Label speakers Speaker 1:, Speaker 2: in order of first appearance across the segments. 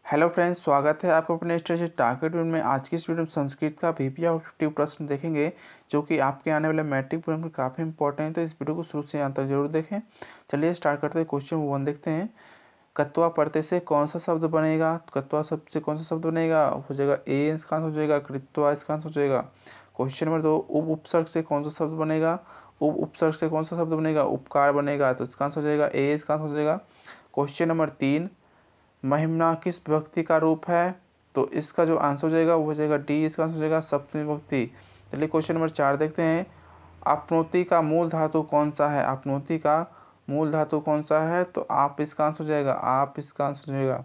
Speaker 1: Hello friends, स्वागत है आपको अपने स्टडी टारगेट में। आज की इस वीडियो में संस्कृत का वीपीआई और 50 प्रश्न देखेंगे जो कि आपके आने वाले मैट्रिक एग्जाम में काफ़ी इंपॉर्टेंट है। तो इस वीडियो को शुरू से अंत तक जरूर देखें। चलिए स्टार्ट करते हैं। क्वेश्चन 1 देखते हैं। कत्वा प्रत्यय से कौन सा शब्द बनेगा? कत्वा शब्द से कौन सा शब्द बनेगा? हो जाएगा ए, इसका आंसर हो जाएगा। कृत्वा, इसका आंसर हो जाएगा। क्वेश्चन नंबर 2, उप उपसर्ग से कौन सा शब्द बनेगा? उप उपसर्ग से कौन सा शब्द बनेगा? उपकार बनेगा, तो इसका आंसर हो जाएगा ए, इसका आंसर हो जाएगा। क्वेश्चन नंबर 3, महिमना किस विभक्ति का रूप है? तो इसका जो आंसर हो जाएगा वो हो जाएगा डी, इसका आंसर हो जाएगा सप्तमी विभक्ति। चलिए क्वेश्चन नंबर 4 देखते हैं। आपनोति का मूल धातु कौन सा है? आपनोति का मूल धातु कौन सा है? तो आप, इसका आंसर हो जाएगा आप, इसका आंसर हो जाएगा।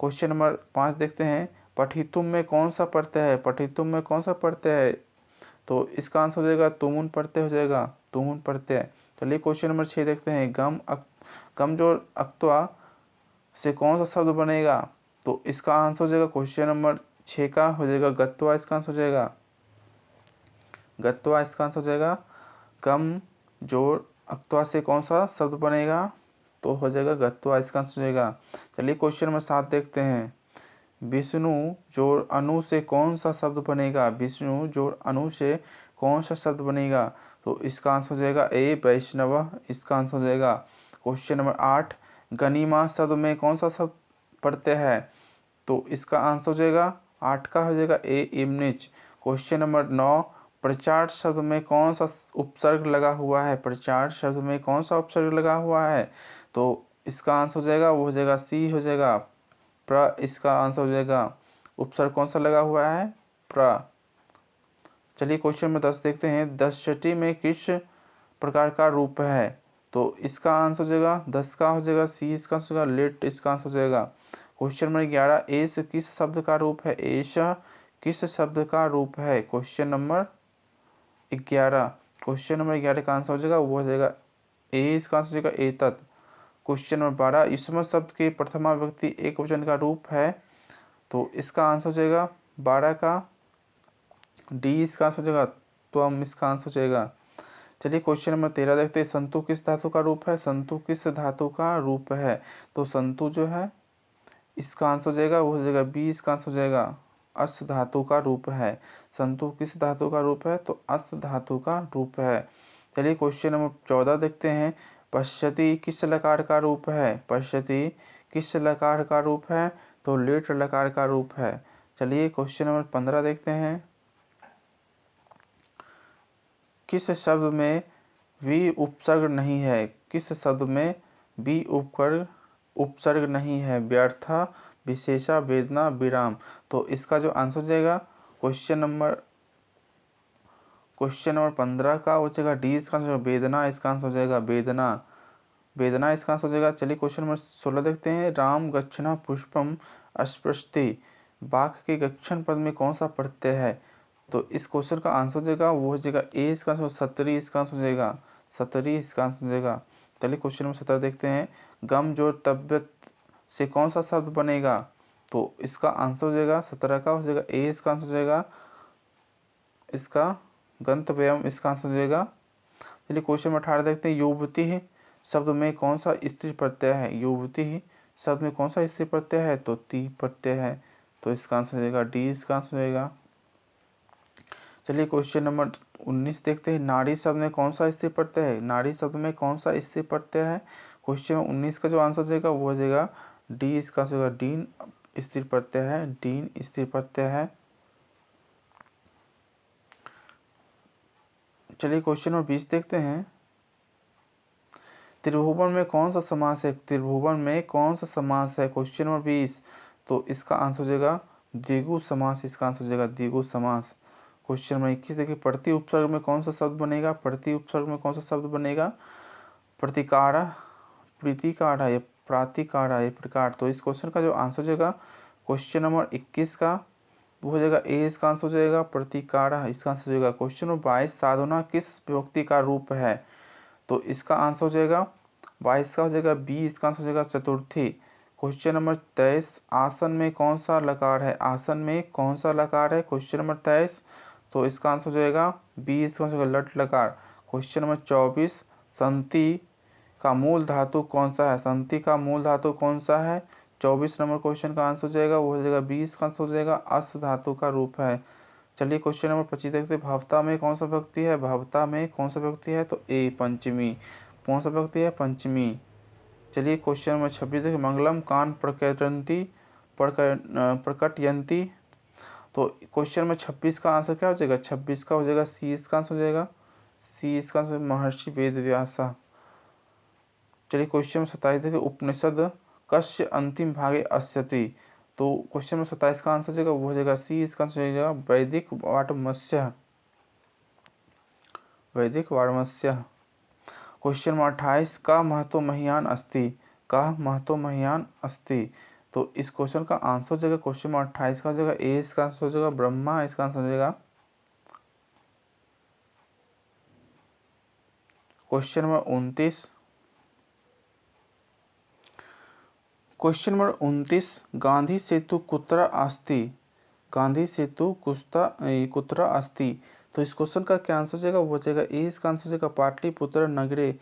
Speaker 1: क्वेश्चन नंबर 5 देखते हैं। पठितुम में कौन सा प्रत्यय है? पठितुम में कौन सा प्रत्यय है? तो इसका आंसर हो जाएगा तुमुन प्रत्यय हो जाएगा, तुमुन प्रत्यय। चलिए क्वेश्चन नंबर 6 देखते हैं। गम जो अक्त्वा से कौन सा शब्द बनेगा? तो इसका आंसर हो जाएगा क्वेश्चन नंबर 6 का हो जाएगा गत्वा, इसका आंसर हो जाएगा गत्वा, इसका आंसर हो जाएगा। कम जोड़ अक्त्वा से कौन सा शब्द बनेगा? तो हो जाएगा गत्वा, इसका आंसर हो जाएगा। चलिए क्वेश्चन नंबर 7 देखते हैं। विष्णु जोड़ अनु से कौन सा शब्द बनेगा? विष्णु जोड़ अनु से कौन सा शब्द बनेगा? तो इसका आंसर हो जाएगा ए, वैष्णव, इसका आंसर हो जाएगा। क्वेश्चन नंबर 8, गनीमा शब्द में कौन सा शब्द प्रत्यय है? तो इसका आंसर हो जाएगा 8 का हो जाएगा ए, इमनिच। क्वेश्चन नंबर 9, प्रचार शब्द में कौन सा उपसर्ग लगा हुआ है? प्रचार शब्द में कौन सा उपसर्ग लगा हुआ है? तो इसका आंसर हो जाएगा वो हो जाएगा सी, हो जाएगा प्र, इसका आंसर हो जाएगा। उपसर्ग कौन सा लगा हुआ है? प्र। चलिए क्वेश्चन में 10 देखते हैं। 10 में किस प्रकार का रूप है? तो इसका आंसर हो जाएगा 10 का हो जाएगा सी, इसका आंसर हो जाएगा लेट, इसका आंसर हो जाएगा। क्वेश्चन नंबर 11, एस किस शब्द का रूप है? एस किस शब्द का रूप है? क्वेश्चन नंबर 11, क्वेश्चन नंबर 11 का आंसर हो जाएगा वो हो जाएगा ए, इसका आंसर हो जाएगा एतत्। क्वेश्चन नंबर 12, युष्मत शब्द के प्रथमा विभक्ति एक वचन का रूप है? तो इसका आंसर हो जाएगा 12 का डी, इसका आंसर हो जाएगा त्वम, इसका आंसर हो जाएगा। चलिए क्वेश्चन नंबर 13 देखते हैं। संतु किस धातु का रूप है? संतु किस धातु का रूप है? तो संतु जो है इसका आंसर हो जाएगा वो हो जाएगा बी, इसका आंसर हो जाएगा अस धातु का रूप है। संतु किस धातु का रूप है? तो अस धातु का रूप है। चलिए क्वेश्चन नंबर 14 देखते हैं। पश्यति किस लकार का रूप है? पश्यति किस लकार का रूप है? तो लेट लकार का रूप है। चलिए क्वेश्चन नंबर 15 देखते हैं। किस शब्द में वी उपसर्ग नहीं है? किस शब्द में वी उपसर्ग नहीं है? व्यर्था, विशेषा, वेदना, विराम। तो इसका जो आंसर हो जाएगा क्वेश्चन नंबर 15 का हो जाएगा डी, इसका आंसर वेदना, इसका आंसर हो जाएगा वेदना, वेदना, इसका आंसर हो जाएगा। चलिए क्वेश्चन नंबर 16 देखते हैं। राम गच्छना पुष्पम अस्पृशति, बाघ के गच्छन पद में कौन सा प्रत्यय है? तो इस क्वेश्चन का आंसर हो जाएगा वो हो जाएगा ए, इसका आंसर सतरी, इसका आंसर हो जाएगा सतरी, इसका आंसर हो जाएगा। चलिए क्वेश्चन नंबर 17 देखते हैं। गम जोड़ तबियत से कौन सा शब्द बनेगा? तो इसका आंसर हो जाएगा 17 का हो जाएगा ए, इसका आंसर हो जाएगा इसका गंतव्यम, इसका आंसर हो जाएगा। चलिए क्वेश्चन नंबर 18 देखते हैं। युवती शब्द में कौन सा स्त्री प्रत्यय है? युवती शब्द में कौन सा स्त्री प्रत्यय है? तो ती प्रत्यय है, तो इसका आंसर हो जाएगा डी, इसका आंसर हो जाएगा। चलिए क्वेश्चन नंबर 19 देखते हैं। नारी शब्द में कौन सा स्त्री प्रत्यय है? नारी शब्द में कौन सा स्त्री प्रत्यय है? क्वेश्चन 19 का जो आंसर हो जाएगा वो हो जाएगा डी, इसका आंसर होगा डीन, स्त्री प्रत्यय है, डीन स्त्री प्रत्यय है। चलिए क्वेश्चन नंबर 20 देखते हैं। त्रिभुवन में कौन सा समास है? त्रिभुवन में कौन सा समास है? क्वेश्चन नंबर 20, तो इसका आंसर हो जाएगा द्विगु समास, इसका आंसर हो जाएगा द्विगु समास। क्वेश्चन नंबर 21 देखिए। प्रति उपसर्ग में कौन सा शब्द बनेगा? प्रति उपसर्ग में कौन सा शब्द बनेगा? प्रतिकार, प्रीतिकार है, प्रातिकार है, प्रकार। तो इस क्वेश्चन का जो आंसर हो जाएगा क्वेश्चन नंबर 21 का वो हो जाएगा ए, इसका आंसर हो जाएगा प्रतिकार, इसका आंसर हो जाएगा। क्वेश्चन नंबर 22, साधना किस विभक्ति का रूप है? तो इसका आंसर हो जाएगा 22 का हो जाएगा बी, इसका आंसर हो जाएगा चतुर्थी। क्वेश्चन नंबर 23, आसन में कौन सा लकार है? आसन में कौन सा लकार है? क्वेश्चन नंबर 23, तो इसका आंसर हो जाएगा बी, इसका आंसर हो जाएगा लट लकार। क्वेश्चन नंबर 24, संति का मूल धातु कौन सा है? संति का मूल धातु कौन सा है? 24 नंबर क्वेश्चन का आंसर हो जाएगा वो हो जाएगा 20 का आंसर हो जाएगा अस धातु का रूप है। चलिए क्वेश्चन नंबर 25 देखते हैं। भवता में कौन सा विभक्ति है? भवता में कौन सा विभक्ति है? तो ए पंचमी। कौन सा विभक्ति है? पंचमी। चलिए क्वेश्चन नंबर 26 देखिए। मंगलम कान प्रकटयंती। तो क्वेश्चन नंबर 26 का आंसर क्या हो जाएगा? 26 का हो जाएगा सी, इसका आंसर हो जाएगा सी, इसका आंसर महर्षि वेदव्यासा। चलिए क्वेश्चन नंबर 27 देखिए। उपनिषद कस्य अंतिम भागे अस्यति। तो क्वेश्चन नंबर 27 का आंसर हो जाएगा वो हो जाएगा सी, इसका आंसर हो जाएगा वैदिक वाटमस्य। वैदिक वाटमस्य। क्वेश्चन नंबर 28 का महतो महियान अस्ति। का महतो महियान अस्ति। तो इस क्वेश्चन का आंसर हो जाएगा क्वेश्चन नंबर 28 का हो जाएगा ए, इसका आंसर हो जाएगा ब्रह्मा, इसका आंसर हो जाएगा। Question number 29। Question number 29 Gandhi Setu कुत्र अस्ति। गांधी सेतु कुत्र अस्ति। तो इस क्वेश्चन का क्या आंसर हो जाएगा वो हो जाएगा ए, इसका आंसर हो जाएगा पाटलिपुत्र नगरे।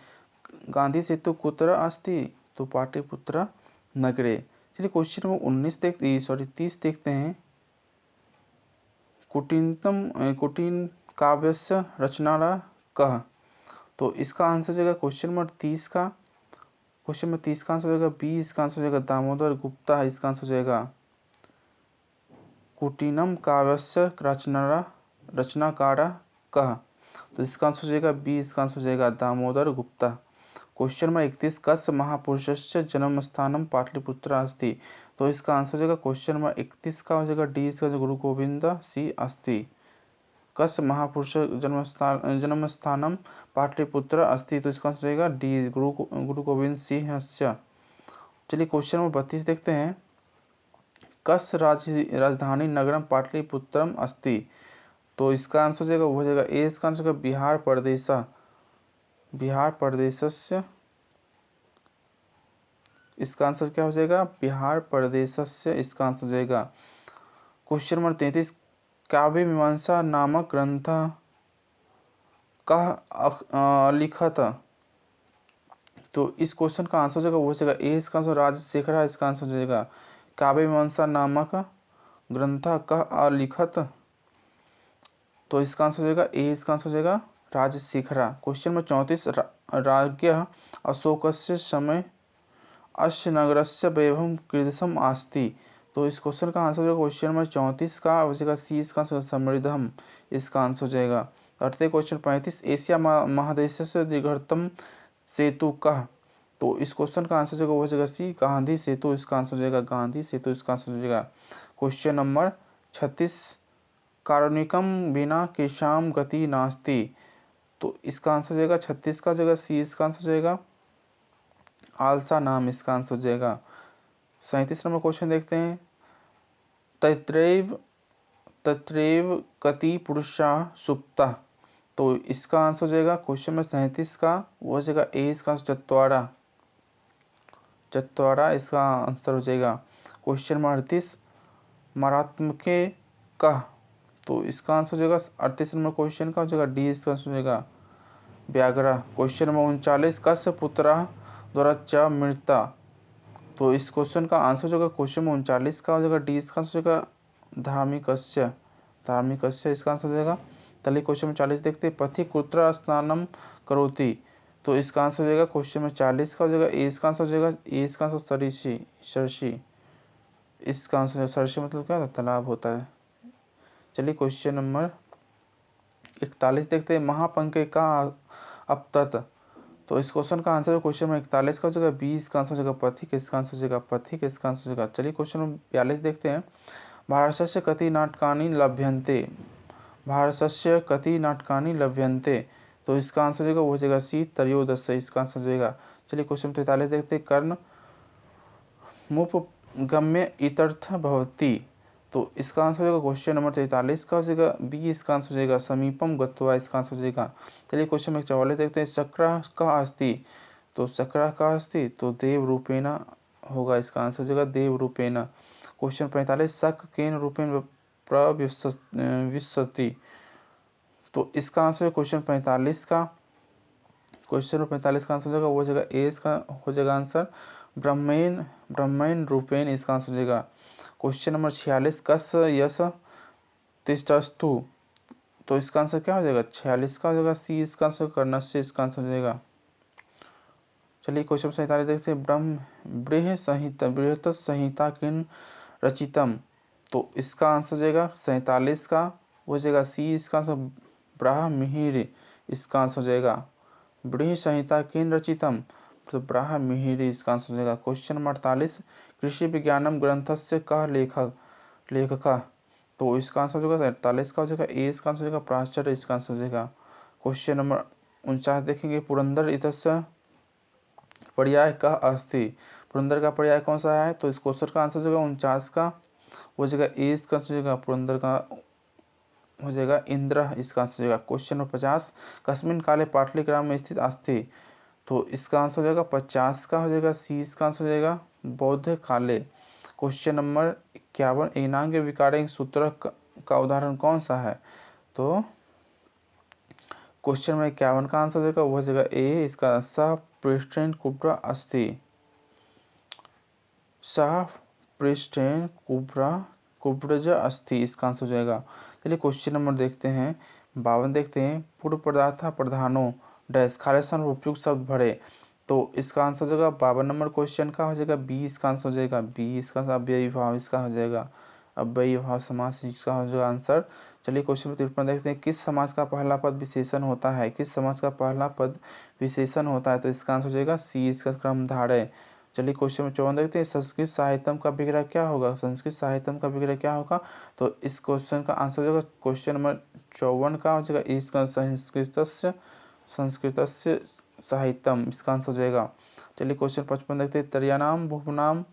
Speaker 1: गांधी सेतु कुत्र अस्ति। तो पाटलिपुत्र नगरे। चलिए क्वेश्चन नंबर 30 देखते हैं। कुटिन काव्यस्य रचनाला कह। तो इसका आंसर हो जाएगा क्वेश्चन नंबर 30 का। क्वेश्चन नंबर 30 का आंसर हो जाएगा बी, इसका आंसर हो जाएगा दामोदर गुप्ता है, इसका आंसर हो जाएगा। कुटीनम काव्यस्य रचनाकारा कह। तो इसका आंसर हो जाएगा बी, इसका आंसर हो जाएगा दामोदर गुप्ता। क्वेश्चन नंबर 31 कस्य महापुरुषस्य जन्मस्थानम पाटलिपुत्र अस्ति। तो इसका आंसर हो जाएगा क्वेश्चन नंबर 31 का हो जाएगा डी, इसका गुरु गोविंद सी अस्ति। कस्य महापुरुष जन्मस्थानम पाटलिपुत्र अस्ति। तो इसका आंसर हो जाएगा डी, गुरु गोविंद सिंहस्य। चलिए क्वेश्चन नंबर 32 देखते हैं। कस्य राजधानी नगरम पाटलिपुत्रम अस्ति। तो इसका आंसर हो जाएगा वो हो जाएगा ए, इसका आंसर होगा बिहार प्रदेशा। बिहार प्रदेशस्य। इसका आंसर क्या हो जाएगा? बिहार प्रदेशस्य, इसका आंसर हो जाएगा। क्वेश्चन नंबर 33 काव्य मीमांसा नामक ग्रंथ का लिखत। तो इस क्वेश्चन का आंसर हो जाएगा वो हो जाएगा ए, इसका आंसर राजशेखर, इसका आंसर हो जाएगा काव्य मीमांसा नामक ग्रंथ का अलिखत। तो इसका आंसर हो जाएगा ए, इसका आंसर हो जाएगा राजशेखरा। क्वेश्चन नंबर 34 राज्ञः अशोकस्य समय अस्य नगरस्य वैभवं कीदृशम् अस्ति। तो इस क्वेश्चन का आंसर हो जाएगा क्वेश्चन नंबर 34 का हो जाएगा सी, इसका आंसर समृद्धम, इसका आंसर हो जाएगा। अर्थात क्वेश्चन 35 एशिया महादेशस्य दीर्घतम सेतु कह। तो इस क्वेश्चन का आंसर जो हो जाएगा सी, गांधी सेतु, इसका आंसर हो जाएगा गांधी सेतु, इसका आंसर हो जाएगा। क्वेश्चन नंबर 36 कारुणिकम बिना केशाम गति नास्ति। तो इसका आंसर हो जाएगा 36 का जगह सी, इसका आंसर हो जाएगा आलसा नाम, इसका आंसर हो जाएगा। 37 नंबर क्वेश्चन देखते हैं। तत्रैव कति पुरुषा सुप्ता। तो इसका आंसर हो जाएगा क्वेश्चन नंबर 37 का वो हो जाएगा ए, इसका आंसर चत्वारा, इसका आंसर हो जाएगा। क्वेश्चन नंबर 38 मारात्मके कह। तो इसका आंसर हो जाएगा 38 नंबर क्वेश्चन का हो जाएगा डी, इसका आंसर हो जाएगा व्याघ्रा। क्वेश्चन नंबर 39 कस्य पुत्र द्वारा च मृता। तो इस क्वेश्चन का आंसर हो जाएगा क्वेश्चन नंबर 39 का हो जाएगा डी, इसका आंसर हो जाएगा धार्मिकस्य, इसका आंसर हो जाएगा। चलिए क्वेश्चन नंबर 40 देखते हैं। पथिक कुत्र स्नानम करोति। तो इसका आंसर हो जाएगा क्वेश्चन नंबर 40 का हो जाएगा ए, इसका आंसर हो जाएगा ए, इसका आंसर सरसी, इसका आंसर सरसी मतलब क्या होता है? तालाब होता है। चलिए क्वेश्चन नंबर 41 देखते हैं। महापंके का अपतत। तो इस क्वेश्चन का आंसर क्वेश्चन नंबर 41 का हो जाएगा बी, इसका आंसर हो जाएगा पथिक, इसका आंसर हो जाएगा पथिक, इसका आंसर हो जाएगा। चलिए क्वेश्चन नंबर 42 देखते हैं। भारतस्य कति नाटकानि लभ्यन्ते। भारतस्य कति नाटकानि लभ्यन्ते। तो इसका आंसर हो जाएगा वो हो जाएगा सी, त्रयोदश, इसका आंसर हो जाएगा। चलिए क्वेश्चन 43 देखते हैं। कर्ण मुपगम्य इतर्थ भवति। तो इसका आंसर हो जाएगा क्वेश्चन नंबर 43 का हो जाएगा बी, इसका आंसर हो जाएगा समीपम गत्वा, इसका आंसर हो जाएगा। चलिए क्वेश्चन नंबर 44 देखते हैं। शक्रः का अस्ति। तो शक्रः का अस्ति तो देव रूपेण होगा, इसका आंसर हो जाएगा देव रूपेण। क्वेश्चन 45 शक केन रूपेण प्रविशति। तो इसका आंसर है क्वेश्चन 45 का। क्वेश्चन 45 का आंसर हो जाएगा वो हो जाएगा ए, इसका हो जाएगा आंसर ब्रह्मेण ब्रह्मेण रूपेण, इसका आंसर हो जाएगा। क्वेश्चन नंबर 46, कस यस तिष्ठस्तु, तो इसका आंसर क्या हो जाएगा? 46 का हो जाएगा सी, इसका आंसर कर्णस्य, इसका आंसर हो जाएगा। चलिए क्वेश्चन 47 देखते हैं। बृहत संहिता किन रचितम, तो इसका आंसर हो जाएगा 47 का हो जाएगा सी, इसका आंसर ब्राह्मणि, इसका आंसर हो जाएगा। बृहत संहिता किन रचितम, तो ब्राह्मणि, इसका आंसर हो जाएगा। क्वेश्चन नंबर 48, कृषि विज्ञानम ग्रंथस्य कः लेखक, तो इसका आंसर हो जाएगा 48 का हो जाएगा ए, इसका आंसर हो जाएगा प्राचार्य, इसका आंसर हो जाएगा। क्वेश्चन नंबर 49 देखेंगे। पुरंदर इत्यस्य पर्याय कः अस्ति, पुरंदर का पर्याय कौन सा है, तो इस क्वेश्चन का आंसर हो जाएगा 49 का हो जाएगा ए, इसका आंसर हो जाएगा पुरंदर का हो जाएगा इंद्र, इसका आंसर हो जाएगा। क्वेश्चन नंबर 50, कस्मिन काले पाटलिग्राम में स्थित अस्ति, तो इसका आंसर हो जाएगा 50 का हो जाएगा सी, इसका आंसर हो जाएगा बौद्ध काले। क्वेश्चन नंबर 51, एनांग विकारे सूत्र का उदाहरण कौन सा है, तो क्वेश्चन नंबर 51 का आंसर हो जाएगा वो हो जाएगा ए, इसका सह पृष्ठेन कुब्रा अस्ति, सह पृष्ठेन कुब्रज अस्ति, इसका आंसर हो जाएगा। चलिए क्वेश्चन नंबर देखते हैं 52 देखते हैं। पूर्व पदार्थ प्रधानो डैश खाली स्थान पर उपयुक्त शब्द भरे, तो इसका आंसर हो जाएगा 52 नंबर क्वेश्चन का हो जाएगा बी, इसका आंसर हो जाएगा बी, इसका अव्ययी भाव, इसका हो जाएगा अव्ययी भाव समास, इसका हो जाएगा आंसर। चलिए क्वेश्चन नंबर 53 देखते हैं। किस समास का पहला पद विशेषण होता है, किस समास का पहला पद विशेषण होता है, तो इसका आंसर हो जाएगा सी, इसका क्रमधारय। चलिए क्वेश्चन नंबर 54 देखते हैं। संस्कृत साहित्यम का विग्रह क्या होगा, संस्कृत साहित्यम का विग्रह क्या होगा, तो इस क्वेश्चन का आंसर हो जाएगा क्वेश्चन नंबर 54 का हो जाएगा इसका संस्कृतस्य साहित्यम, इसका आंसर हो जाएगा। चलिए क्वेश्चन 55 देखते हैं। त्रयाणाम भुवनाम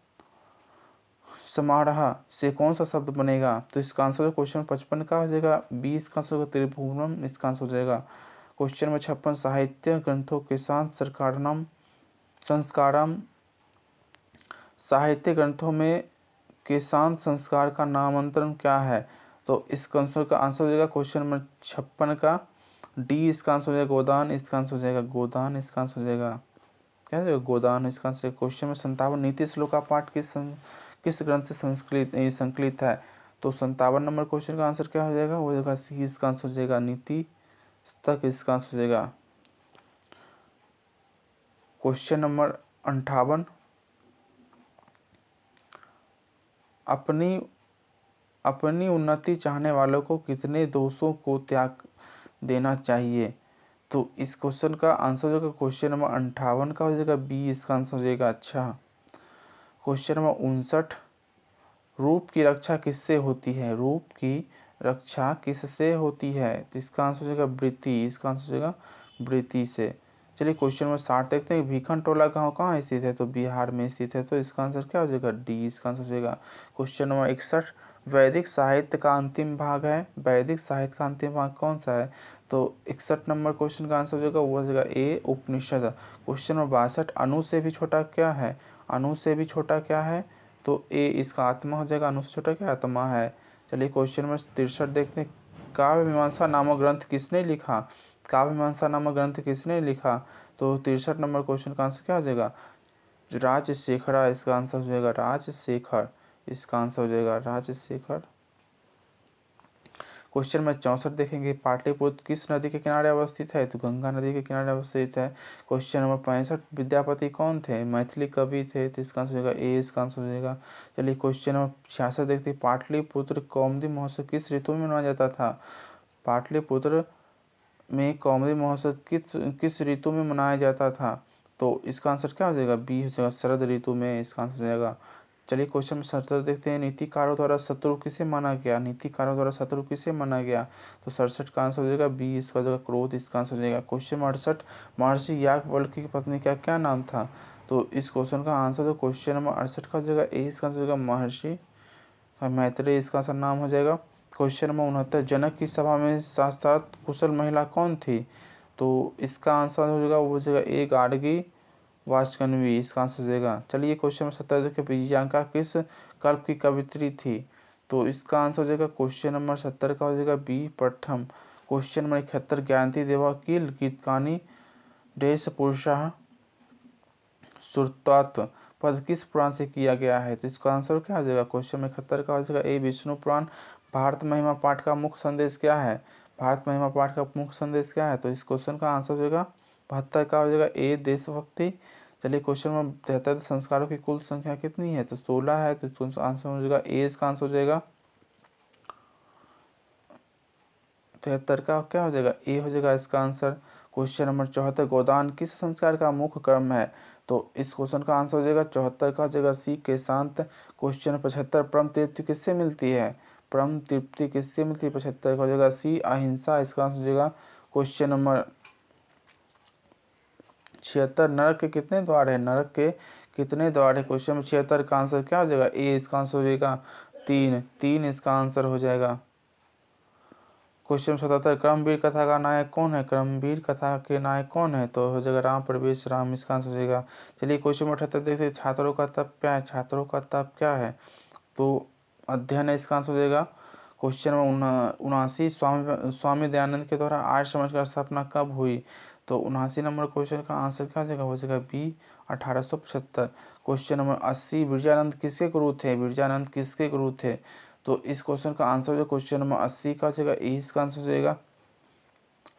Speaker 1: समारोह से कौन सा शब्द बनेगा, तो इसका आंसर क्वेश्चन 55 का हो जाएगा बी, इसका आंसर होगा त्रिभुवनम, इसका आंसर हो जाएगा। क्वेश्चन नंबर 56, साहित्य ग्रंथों के साथ संस्कारम, साहित्य ग्रंथों में के शांत संस्कार का नामांतरण क्या है, तो इस क्वेश्चन का आंसर हो जाएगा क्वेश्चन नंबर 56 का डी, इसका आंसर हो जाएगा गोदान, इसका आंसर हो जाएगा गोदान, इसका आंसर हो जाएगा क्या हो जाएगा गोदान, इसका आंसर। क्वेश्चन में 57, नीति श्लोक का पाठ किस ग्रंथ से संकलित है, तो 57 नंबर क्वेश्चन का आंसर क्या हो जाएगा, हो जाएगा सी, इसका आंसर हो जाएगा नीति तक, इसका आंसर हो जाएगा। क्वेश्चन नंबर 58, अपनी उन्नति चाहने वालों को कितने दोषों को त्याग देना चाहिए, तो इस क्वेश्चन का आंसर हो जाएगा क्वेश्चन नंबर 58 का हो जाएगा बी, इसका आंसर हो जाएगा अच्छा। क्वेश्चन नंबर 59, रूप की रक्षा किससे होती है, रूप की रक्षा किससे होती है, तो इसका आंसर हो जाएगा वृत्ति, इसका आंसर हो जाएगा वृत्ति से। चलिए क्वेश्चन नंबर 60 देखते हैं। भीखन टोला गाँव कहाँ स्थित है, तो बिहार में स्थित है, तो इसका आंसर क्या हो जाएगा डी, इसका आंसर हो जाएगा। क्वेश्चन नंबर 61, वैदिक साहित्य का अंतिम भाग है, वैदिक साहित्य का अंतिम भाग कौन सा है, तो 61 नंबर क्वेश्चन का आंसर हो जाएगा वो हो जाएगा ए, उपनिषद। क्वेश्चन नंबर 62, अणु से भी छोटा क्या है, अणु से भी छोटा क्या है, तो ए, इसका आत्मा हो जाएगा, अणु से छोटा क्या आत्मा है। चलिए क्वेश्चन नंबर 63 देखते हैं। काव्य मीमांसा नामक ग्रंथ किसने लिखा, काव्य मीमांसा नामक ग्रंथ किसने लिखा, तो 63 नंबर क्वेश्चन का आंसर क्या हो जाएगा राजशेखर, इसका आंसर हो जाएगा राजशेखर, इसका आंसर हो जाएगा राजशेखर। क्वेश्चन में 64 देखेंगे। पाटलिपुत्र किस नदी के किनारे अवस्थित है, तो गंगा नदी के किनारे अवस्थित है। क्वेश्चन नंबर 65, विद्यापति कौन थे, मैथिली कवि थे, तो इसका आंसर हो जाएगा ए, इसका आंसर हो जाएगा। चलिए क्वेश्चन नंबर 66 देखते हैं। पाटलिपुत्र कौमुदी महोत्सव किस ऋतु में मनाया जाता था, पाटलिपुत्र में कौमुदी महोत्सव किस ऋतु में मनाया जाता था, तो इसका आंसर क्या हो जाएगा बी हो जाएगा शरद ऋतु में, इसका आंसर हो जाएगा। चलिए क्वेश्चन 67 देखते हैं। नीतिकारों द्वारा शत्रु किसे माना गया, नीतिकारों द्वारा शत्रु किसे माना गया, तो 67 का आंसर हो जाएगा बी, इसका हो जाएगा क्रोध, इसका आंसर हो जाएगा। क्वेश्चन 68, महर्षि याज्ञवल्क्य की पत्नी का क्या नाम था, तो इस क्वेश्चन का आंसर तो क्वेश्चन नंबर 68 का हो जाएगा ए, इसका आंसर हो जाएगा महर्षि मैत्रेय, इसका आंसर नाम हो जाएगा। क्वेश्चन नंबर 69, जनक की सभा में शास्त्रार्थ कुशल महिला कौन थी, तो इसका आंसर हो जाएगा वो हो जाएगा ए, गार्गी वाचकन्वी, इसका आंसर हो जाएगा। चलिए क्वेश्चन नंबर 70 देखिए। प्रियंका किस कल्प की कवित्री थी, तो इसका आंसर हो जाएगा क्वेश्चन नंबर 70 का हो जाएगा बी, प्रथम। क्वेश्चन नंबर 71, ज्ञानती देवा किल गीतकानी देश पुरुषः श्रुत्वात् पद किस पुराण से किया गया है? तो इसका आंसर क्या हो जाएगा? क्वेश्चन 71 का हो जाएगा ए विष्णु पुराण। भारत महिमा पाठ का मुख्य संदेश क्या है? भारत महिमा पाठ का मुख्य संदेश क्या है? तो इस क्वेश्चन का आंसर हो जाएगा 72 का हो जाएगा ए देशभक्ति। चलिए क्वेश्चन नंबर 73, संस्कारों की कुल संख्या कितनी है? तो 16 है। तो इसका आंसर हो जाएगा ए, इसका आंसर हो जाएगा 73 का क्या हो जाएगा? ए हो जाएगा इसका आंसर। क्वेश्चन नंबर 74, गोदान किस संस्कार का मुख्य कर्म है? तो इस क्वेश्चन का आंसर हो जाएगा 74 का हो जाएगा सी के शांत। क्वेश्चन 75, परम तृप्ति किससे मिलती है? परम तृप्ति किससे मिलती है? 75 का हो जाएगा सी अहिंसा, इसका आंसर हो जाएगा। क्वेश्चन नंबर 76, नरक के कितने द्वार है? नरक के कितने द्वार है? क्वेश्चन नंबर 76 का आंसर क्या हो जाएगा? ए, इसका आंसर हो जाएगा 3 इसका आंसर हो जाएगा। क्वेश्चन 77, क्रमवीर कथा का नायक कौन है? क्रमवीर कथा के नायक कौन है? तो हो जाएगा राम प्रवेश राम, इसका आंसर हो जाएगा। चलिए क्वेश्चन नंबर 78 देखते हैं, छात्रों का तप क्या है? छात्रों का तप क्या है? तो अध्ययन है, इसका आंसर हो जाएगा। क्वेश्चन नंबर 79, स्वामी दयानंद के द्वारा आर्य समाज की स्थापना कब हुई? तो 79 नंबर क्वेश्चन का आंसर क्या हो जाएगा? हो जाएगा बी 1875। क्वेश्चन नंबर 80, विरजानंद किसके गुरु थे? विरजानंद किसके गुरु थे? तो इस क्वेश्चन का आंसर जो क्वेश्चन नंबर 80 का हो जाएगा ए, इसका आंसर हो जाएगा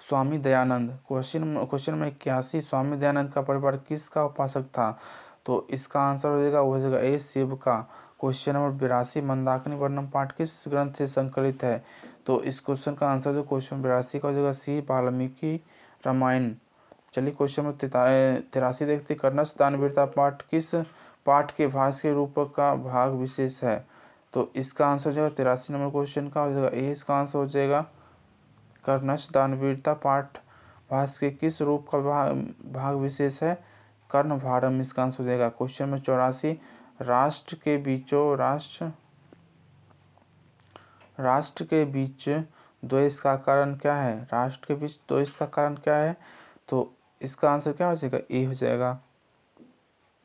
Speaker 1: स्वामी दयानंद। क्वेश्चन नंबर 81, स्वामी दयानंद का परिवार किसका उपासक था? तो इसका आंसर हो जाएगा वो हो जाएगा ए, शिव का। क्वेश्चन नंबर 82, मंदाकिनी वर्णम पाठ किस ग्रंथ से संकलित है? तो इस क्वेश्चन का आंसर जो क्वेश्चन 82 का हो जाएगा सी, वाल्मीकि रामायण। चलिए क्वेश्चन नंबर 83 देखते, कर्णश दानवीरता पाठ किस पाठ के भाष्य के रूप का भाग विशेष है? तो इसका आंसर हो जाएगा 83 नंबर क्वेश्चन का हो जाएगा ए, इसका आंसर हो जाएगा कर्णश दानवीरता पाठ भाष्य के किस रूप का भाग विशेष है? कर्ण भारम, इसका आंसर हो जाएगा। क्वेश्चन नंबर 84, राष्ट्र के बीच द्वेष का कारण क्या है? राष्ट्र के बीच द्वेष का कारण क्या है? तो इसका आंसर क्या हो जाएगा? ए हो जाएगा,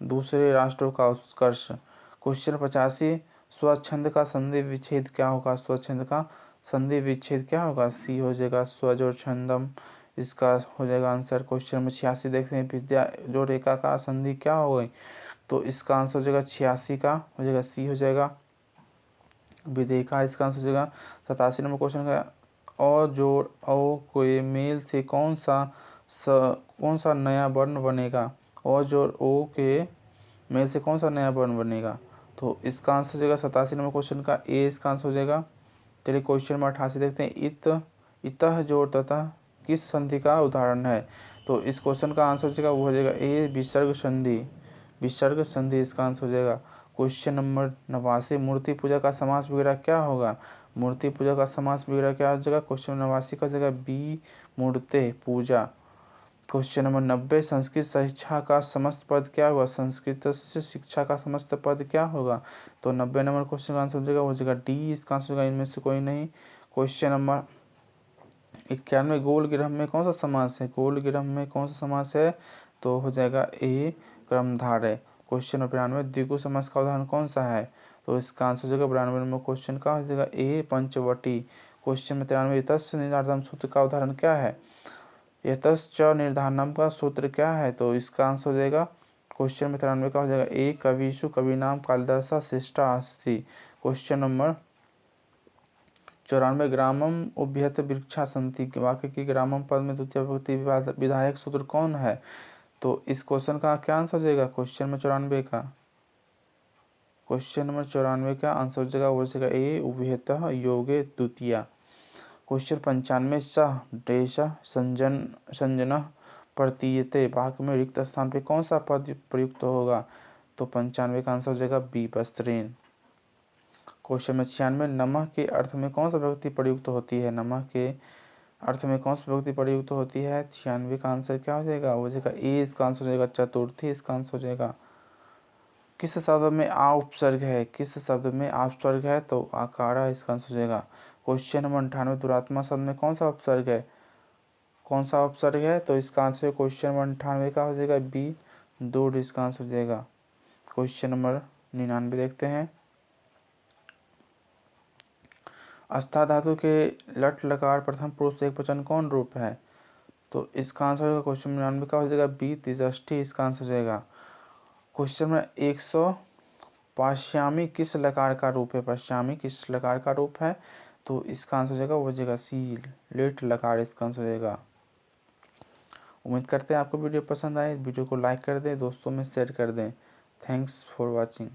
Speaker 1: दूसरे राष्ट्रों का उत्कर्ष। क्वेश्चन 85, स्वच्छंद का संधि विच्छेद क्या होगा? स्वच्छंद का संधि विच्छेद क्या होगा? सी हो जाएगा स्वजोर छंदम, इसका हो जाएगा आंसर। क्वेश्चन नंबर 86 देखते हैं, विद्या जो रेखा का संधि क्या हो गई? तो इसका आंसर हो जाएगा 86 का हो जाएगा सी हो जाएगा विदेका, इसका आंसर हो जाएगा। 87 नंबर क्वेश्चन का, और जोड़ ओ के मेल से कौन सा नया वर्ण बनेगा? और जोड़ ओ के मेल से कौन सा नया वर्ण बनेगा? तो इसका आंसर हो जाएगा 87 नंबर क्वेश्चन का ए, इसका आंसर हो जाएगा। चलिए क्वेश्चन नंबर 88 देखते हैं, इतः जोड़ तथा किस संधि का उदाहरण है? तो इस क्वेश्चन का आंसर हो जाएगा वो हो जाएगा ए, विसर्ग संधि, विसर्ग संधि, इसका आंसर हो जाएगा। क्वेश्चन नंबर 89, मूर्ति पूजा का समास वगैरह क्या होगा? मूर्ति पूजा का समास वगैरह क्या हो जाएगा? क्वेश्चन नंबर 89 का हो जाएगा बी, मूर्ते पूजा। क्वेश्चन नंबर 90, संस्कृत शिक्षा का समस्त पद क्या होगा? संस्कृत से शिक्षा का समस्त पद क्या होगा? तो 90 नंबर क्वेश्चन का आंसर हो जाएगा डी, इसका आंसर हो जाएगा इनमें से कोई नहीं। क्वेश्चन नंबर 91, गोल गिरह में कौन सा समास है? गोल गिरह में कौन सा समास है? तो हो जाएगा ए, क्रमधारय। क्वेश्चन नंबर 92, द्विगु समास का उदाहरण कौन सा है? तो इसका आंसर हो जाएगा 92 नंबर क्वेश्चन का हो जाएगा ए, पंचवटी। क्वेश्चन नंबर 93, यतस्य निर्धारणम सूत्र का उदाहरण क्या है? यतश्च निर्धारणम का सूत्र क्या है? तो इसका आंसर हो जाएगा क्वेश्चन नंबर 93 का हो जाएगा ए, कविषु कविनाम कालिदासा शिष्टा अस्ति। क्वेश्चन नंबर 94, ग्रामम उभयत वृक्षा संति, वाक्य की ग्रामम पद में द्वितीय विभक्ति विधायक सूत्र कौन है? तो इस क्वेश्चन का क्या आंसर हो जाएगा? क्वेश्चन नंबर 94 का आंसर हो जाएगा वो हो जाएगा ए, उभयतः योगे द्वितीया। क्वेश्चन 95, सह देश संजन प्रतीयते, वाक्य में रिक्त स्थान पे कौन सा पद प्रयुक्त होगा? तो 95 का आंसर हो जाएगा बी, वस्त्रेन। क्वेश्चन में 96, नमः के अर्थ में कौन सा विभक्ति प्रयुक्त होती है? नमः के अर्थ में कौन सी विभक्ति प्रयुक्त होती है? 96 का आंसर क्या हो जाएगा? हो जाएगा ए, इसका आंसर हो जाएगा चतुर्थी, इसका आंसर हो जाएगा। किस शब्द में आ उपसर्ग है? किस शब्द में आ उपसर्ग है? तो आकारा, इसका आंसर हो जाएगा। क्वेश्चन नंबर 98, दुरात्मा शब्द में कौन सा उपसर्ग है? कौन सा उपसर्ग है? तो इसका आंसर क्वेश्चन नंबर 98 का हो जाएगा बी, दूर, इसका आंसर हो जाएगा। क्वेश्चन नंबर 99 देखते हैं, अस्था धातु के लट लकार प्रथम पुरुष एकवचन कौन रूप है? तो इसका आंसर होगा क्वेश्चन 99 का हो जाएगा बी, तिजष्ठी, इसका आंसर हो जाएगा। क्वेश्चन में 100 पश्चिमी किस लकार का रूप है? पश्चिमी किस लकार का रूप है? तो इसका आंसर हो जाएगा, वो हो जाएगा सी, लेट लकार इसका आंसर हो जाएगा। उम्मीद करते हैं आपको वीडियो पसंद आए। वीडियो को लाइक कर दें, दोस्तों में शेयर कर दें। Thanks for watching.